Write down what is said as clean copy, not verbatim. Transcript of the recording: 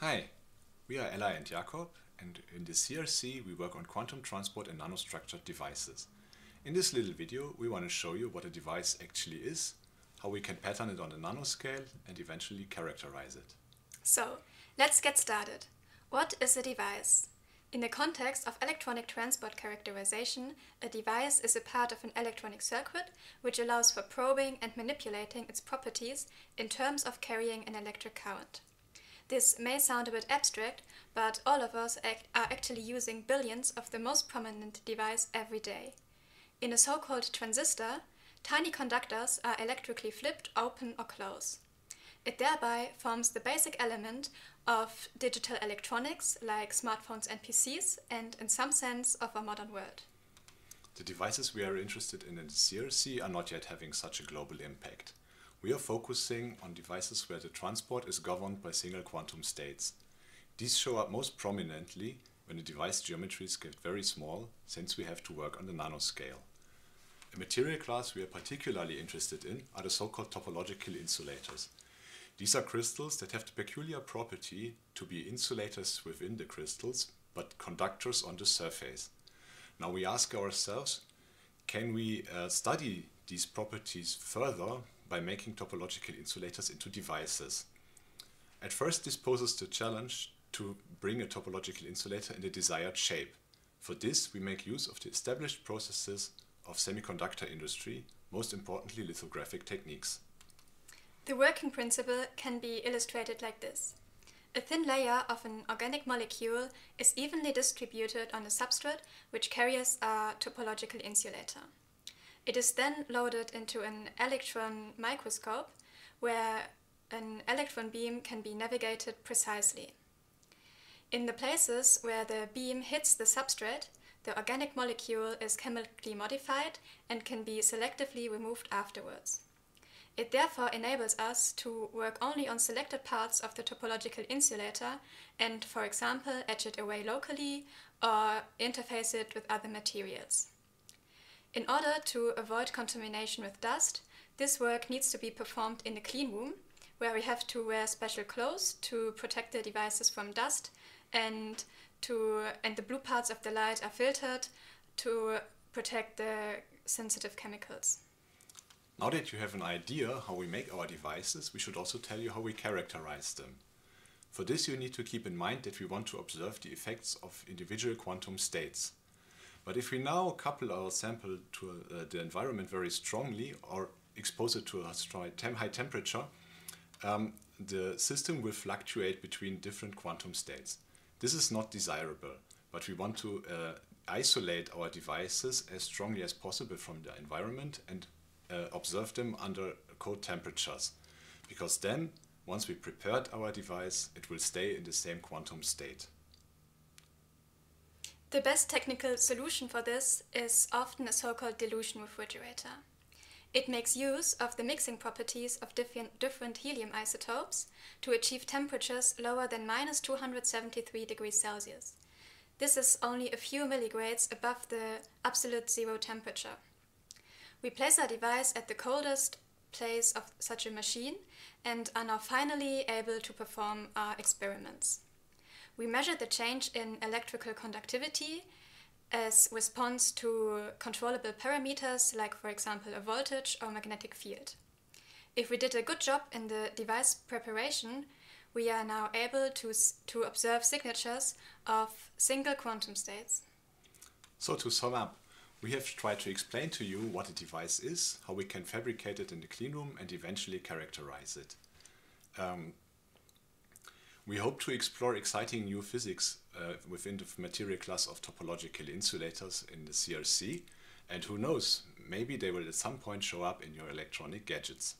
Hi, we are Ella and Jakob, and in the CRC we work on quantum transport and nanostructured devices. In this little video we want to show you what a device actually is, how we can pattern it on the nanoscale and eventually characterize it. So, let's get started. What is a device? In the context of electronic transport characterization, a device is a part of an electronic circuit which allows for probing and manipulating its properties in terms of carrying an electric current. This may sound a bit abstract, but all of us are actually using billions of the most prominent device every day. In a so-called transistor, tiny conductors are electrically flipped open or close. It thereby forms the basic element of digital electronics like smartphones and PCs, and in some sense of our modern world. The devices we are interested in the CRC are not yet having such a global impact. We are focusing on devices where the transport is governed by single quantum states. These show up most prominently when the device geometries get very small, since we have to work on the nanoscale. A material class we are particularly interested in are the so-called topological insulators. These are crystals that have the peculiar property to be insulators within the crystals, but conductors on the surface. Now we ask ourselves, can we study these properties further by making topological insulators into devices? At first, this poses the challenge to bring a topological insulator in the desired shape. For this, we make use of the established processes of semiconductor industry, most importantly lithographic techniques. The working principle can be illustrated like this. A thin layer of an organic molecule is evenly distributed on a substrate which carries a topological insulator. It is then loaded into an electron microscope where an electron beam can be navigated precisely. In the places where the beam hits the substrate, the organic molecule is chemically modified and can be selectively removed afterwards. It therefore enables us to work only on selected parts of the topological insulator and, for example, etch it away locally or interface it with other materials. In order to avoid contamination with dust, this work needs to be performed in a clean room, where we have to wear special clothes to protect the devices from dust, and the blue parts of the light are filtered to protect the sensitive chemicals. Now that you have an idea how we make our devices, we should also tell you how we characterize them. For this, you need to keep in mind that we want to observe the effects of individual quantum states. But if we now couple our sample to the environment very strongly or expose it to a high temperature, the system will fluctuate between different quantum states. This is not desirable, but we want to isolate our devices as strongly as possible from the environment and observe them under cold temperatures, because then, once we prepared our device, it will stay in the same quantum state. The best technical solution for this is often a so-called dilution refrigerator. It makes use of the mixing properties of different helium isotopes to achieve temperatures lower than minus 273 degrees Celsius. This is only a few milligrades above the absolute zero temperature. We place our device at the coldest place of such a machine and are now finally able to perform our experiments. We measure the change in electrical conductivity as response to controllable parameters like, for example, a voltage or magnetic field. If we did a good job in the device preparation, we are now able to observe signatures of single quantum states. So to sum up, we have tried to explain to you what a device is, how we can fabricate it in the cleanroom and eventually characterize it. We hope to explore exciting new physics within the material class of topological insulators in the CRC, and who knows, maybe they will at some point show up in your electronic gadgets.